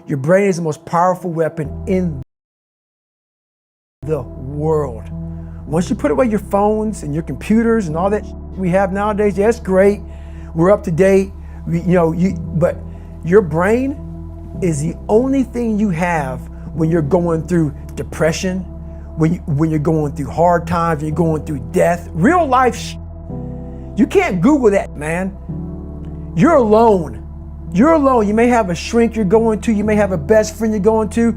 Your brain is the most powerful weapon in the world. Once you put away your phones and your computers and all that we have nowadays, yeah, it's great. We're up to date. But your brain is the only thing you have when you're going through depression, when you're going through hard times, when you're going through death, real life. You can't Google that, man. You're alone. You're alone. You may have a shrink you're going to, you may have a best friend you're going to,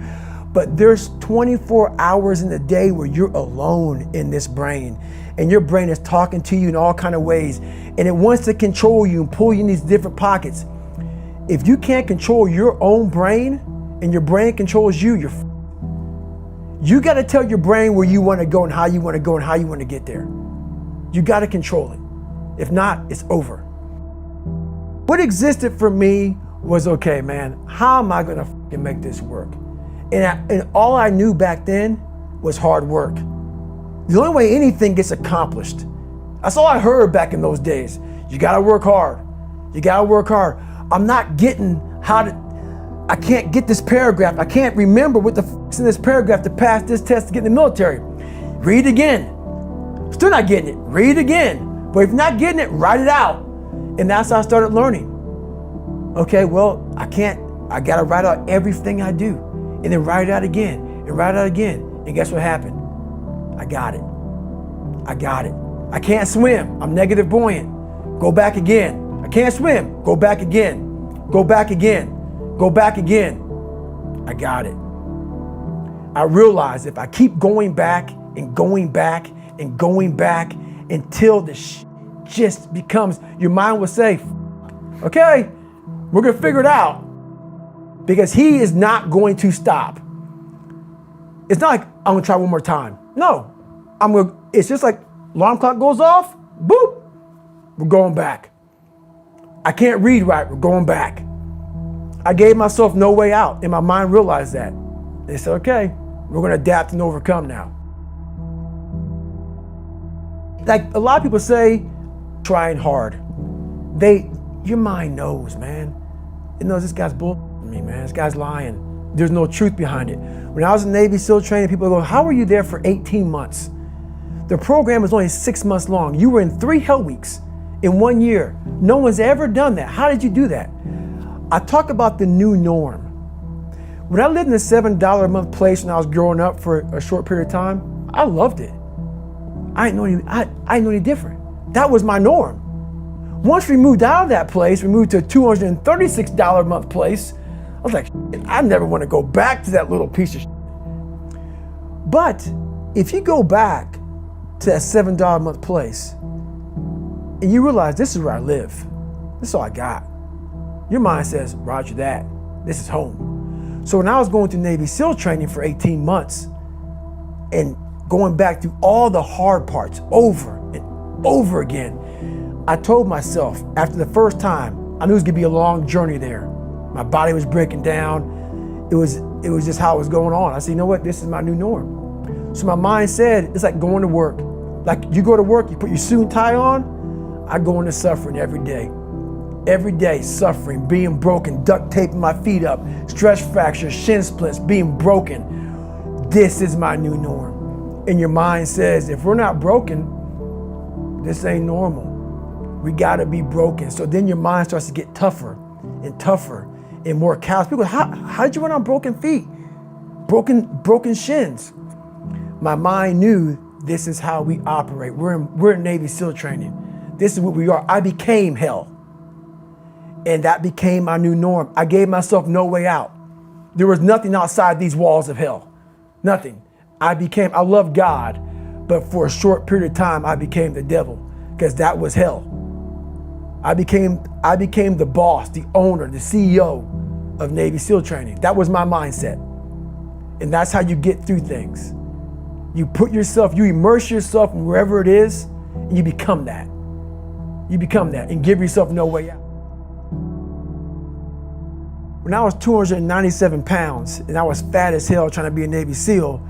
but there's 24 hours in the day where you're alone in this brain, and your brain is talking to you in all kinds of ways, and it wants to control you and pull you in these different pockets. If you can't control your own brain and your brain controls you, you got to tell your brain where you want to go and how you want to go and how you want to get there. You got to control it. If not, it's over. What existed for me was, okay, man, how am I gonna make this work? And all I knew back then was hard work. The only way anything gets accomplished. That's all I heard back in those days. You gotta work hard. You gotta work hard. I'm not getting I can't get this paragraph. I can't remember what the in this paragraph to pass this test to get in the military. Read again. Still not getting it. Read again. But if you're not getting it, write it out. And that's how I started learning. Okay, well, I gotta write out everything I do. And then write it out again, and write it out again. And guess what happened? I got it. I can't swim, I'm negative buoyant. Go back again. I can't swim, go back again. Go back again, go back again. I got it. I realized if I keep going back and going back and going back until the just becomes, your mind will say, okay, we're gonna figure it out, because he is not going to stop. It's not like I'm gonna try one more time. No, it's just like alarm clock goes off, boop, we're going back. I can't read right, we're going back. I gave myself no way out, and my mind realized that. They said, okay, we're gonna adapt and overcome now. Like a lot of people say, trying hard. Your mind knows, man. It knows this guy's bullshitting me, man. This guy's lying. There's no truth behind it. When I was in Navy SEAL training, people go, how were you there for 18 months? The program was only 6 months long. You were in 3 hell weeks in 1 year. No one's ever done that. How did you do that? I talk about the new norm. When I lived in a $7 a month place when I was growing up for a short period of time, I loved it. I didn't know any different. That was my norm. Once we moved out of that place, we moved to a $236 a month place. I was like, I never want to go back to that little piece of shit. But if you go back to that $7 a month place and you realize this is where I live, this is all I got, your mind says, roger that, this is home. So when I was going through Navy SEAL training for 18 months and going back through all the hard parts over and over again, I told myself after the first time, I knew it was gonna be a long journey there. My body was breaking down. It was just how it was going on. I said, you know what, this is my new norm. So my mind said, it's like going to work. Like you go to work, you put your suit and tie on, I go into suffering every day. Every day, suffering, being broken, duct taping my feet up, stress fractures, shin splints, being broken. This is my new norm. And your mind says, if we're not broken, this ain't normal. We gotta be broken. So then your mind starts to get tougher and tougher and more callous. People go, how did you run on broken feet? Broken shins. My mind knew this is how we operate. We're in Navy SEAL training. This is what we are. I became hell. And that became my new norm. I gave myself no way out. There was nothing outside these walls of hell. Nothing. I loved God, but for a short period of time, I became the devil, because that was hell. I became the boss, the owner, the CEO of Navy SEAL training. That was my mindset. And that's how you get through things. You immerse yourself in wherever it is, and you become that. You become that and give yourself no way out. When I was 297 pounds and I was fat as hell trying to be a Navy SEAL,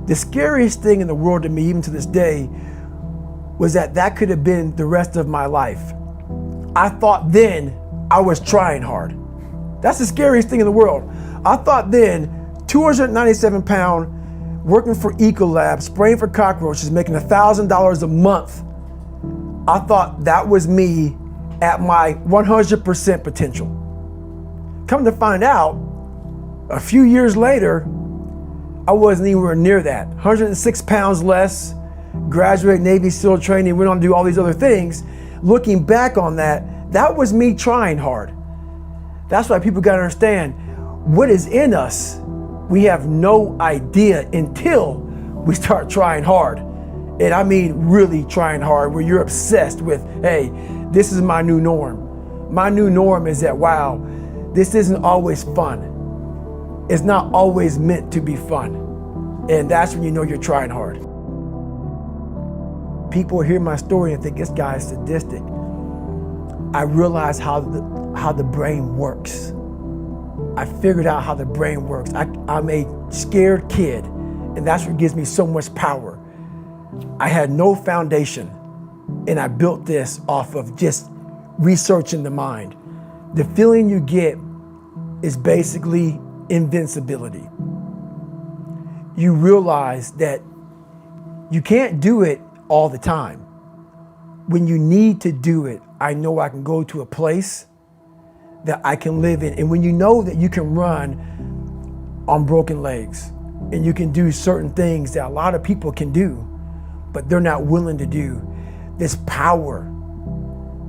the scariest thing in the world to me, even to this day, was that could have been the rest of my life. I thought then I was trying hard. That's the scariest thing in the world. I thought then, 297 pound, working for Ecolab, spraying for cockroaches, making $1,000 a month. I thought that was me at my 100% potential. Come to find out, a few years later, I wasn't anywhere near that. 106 pounds less, graduated Navy SEAL training, went on to do all these other things. Looking back on that, that was me trying hard. That's why people gotta understand, what is in us, we have no idea until we start trying hard. And I mean really trying hard, where you're obsessed with, hey, this is my new norm. My new norm is that, wow, this isn't always fun. It's not always meant to be fun. And that's when you know you're trying hard. People hear my story and think this guy is sadistic. I realized how the brain works. I figured out how the brain works. I'm a scared kid, and that's what gives me so much power. I had no foundation, and I built this off of just researching the mind. The feeling you get is basically invincibility. You realize that you can't do it all the time. When you need to do it, I know I can go to a place that I can live in. And when you know that you can run on broken legs and you can do certain things that a lot of people can do, but they're not willing to do, this power,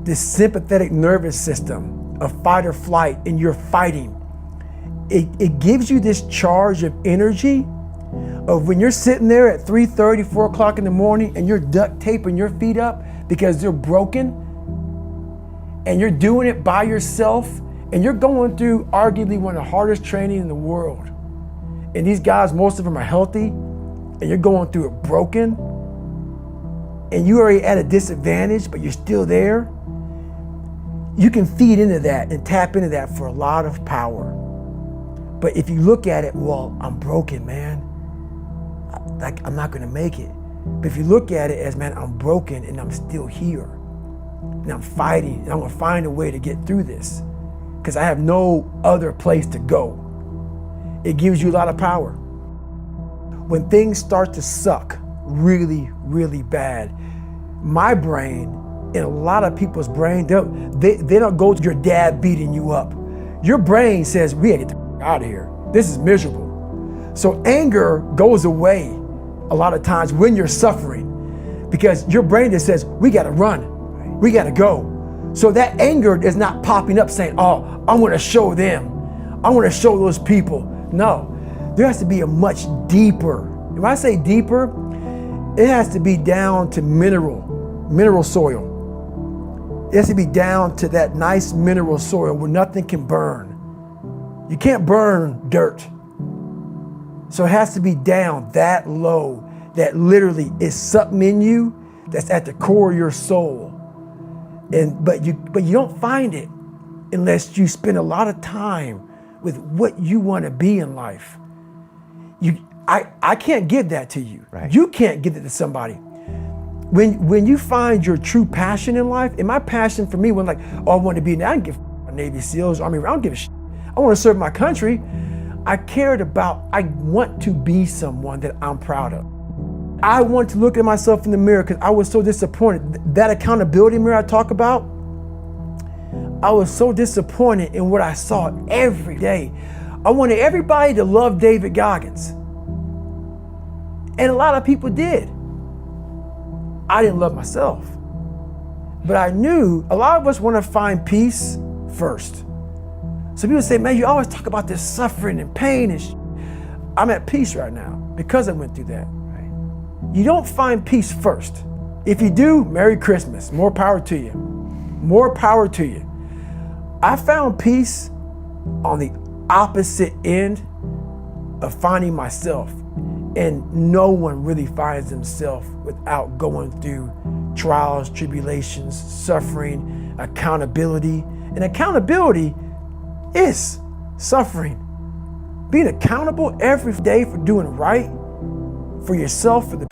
this sympathetic nervous system of fight or flight, and you're fighting, it gives you this charge of energy of when you're sitting there at 3:30, 4 o'clock in the morning and you're duct taping your feet up because they're broken, and you're doing it by yourself, and you're going through arguably one of the hardest training in the world. And these guys, most of them are healthy, and you're going through it broken, and you're already at a disadvantage, but you're still there. You can feed into that and tap into that for a lot of power. But if you look at it, well, I'm broken, man. Like, I'm not gonna make it. But if you look at it as, man, I'm broken and I'm still here, and I'm fighting, and I'm gonna find a way to get through this because I have no other place to go. It gives you a lot of power. When things start to suck really, really bad, my brain and a lot of people's brain, they don't go to your dad beating you up. Your brain says, we gotta get the out of here. This is miserable. So anger goes away a lot of times when you're suffering, because your brain just says, we gotta run, we gotta go. So that anger is not popping up saying, oh, I wanna show them, I wanna show those people. No, there has to be a much deeper, when I say deeper, it has to be down to mineral soil. It has to be down to that nice mineral soil where nothing can burn. You can't burn dirt. So it has to be down that low, that literally is something in you that's at the core of your soul. But you don't find it unless you spend a lot of time with what you want to be in life. I can't give that to you. Right. You can't give it to somebody. When you find your true passion in life, and my passion for me was like, oh, I want to be, I don't give a Navy SEALs, Army, I don't give a shit. I want to serve my country. I want to be someone that I'm proud of. I want to look at myself in the mirror because I was so disappointed. That accountability mirror I talk about, I was so disappointed in what I saw every day. I wanted everybody to love David Goggins. And a lot of people did. I didn't love myself. But I knew a lot of us want to find peace first. So people say, man, you always talk about this suffering and pain and I'm at peace right now because I went through that. Right? You don't find peace first. If you do, Merry Christmas. More power to you. More power to you. I found peace on the opposite end of finding myself. And no one really finds themselves without going through trials, tribulations, suffering, accountability. And accountability is suffering. Being accountable every day for doing right for yourself, for the